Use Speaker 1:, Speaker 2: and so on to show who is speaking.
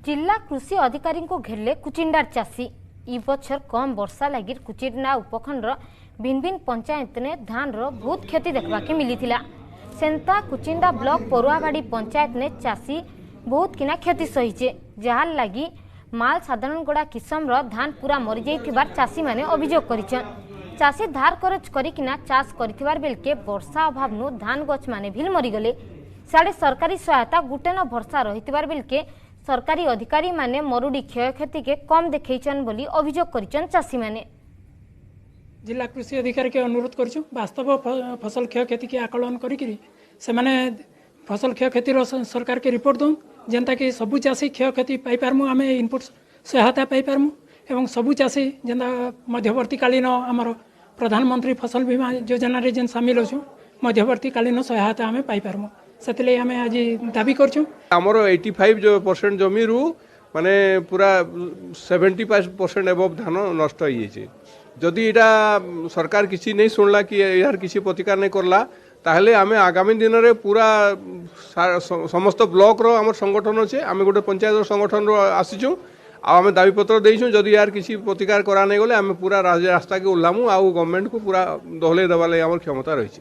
Speaker 1: जिला कृषि अधिकारी को घेरले कुचिंडार चाषी। इ बछर कम वर्षा लगी कुचिंडा उपखंडर भिन्न भिन्न पंचायत ने धान रो बहुत क्षति देखा मिली। सेंता कुचिंडा ब्लॉक परुआबाड़ी पंचायत ने चाषी बहुत किना क्षति सहीचे, जहार लगी माल साधारणगड़ा किसम रो धान पूरा मरी जाइथिबार चाषी माने अभियोग करिछन। चाषी धार खरच करिकिना चाष करिथिबार बेलके वर्षा अभाव नु धान गछ माने भिल मरी गले। साडे सरकारी सहायता गुटे न भरसा रहिथिबार बेलके सरकारी अधिकारी माने मरुड़ी क्षयक्षति के कम देखैछन बोली अभियोग करिछन चाषी माने।
Speaker 2: जिला कृषि अधिकारी के अनुरोध करूँ वास्तव फसल क्षयक्षति के आकलन करी से माने फसल क्षयक्षति सरकार के रिपोर्ट दूँ जेनता कि सबू चाषी क्षयक्षति पाई पारमु, आम इनपुट सहायता पाई पारमु एवं सबू चाषी जेनता मध्यवर्तीकालीन आमर प्रधानमंत्री फसल बीमा योजना रे जेन सामिल होछु मध्यवर्तीकालीन सहायता आम पाई पारमु। से आम आज दाबी करछुं
Speaker 3: आमर 85% जमी रू माने पूरा 75% एबव धान नष्ट हो जाए। जदि यहाँ सरकार किसी नहीं शुणला कि यार किसी प्रतिकार नहीं करला ताहले आमे आगामी दिन रे पूरा समस्त ब्लॉक रो आमर संगठन अच्छे, आम गोटे पंचायत संगठन रो आसीचु आम दाबीपत्र देइछुं। जदि यार किसी प्रतिकार करा नहीं गले आम पूरा रास्ता के ओह्लामु आ गवर्नमेंट को पूरा दहले देवा आमर क्षमता रही।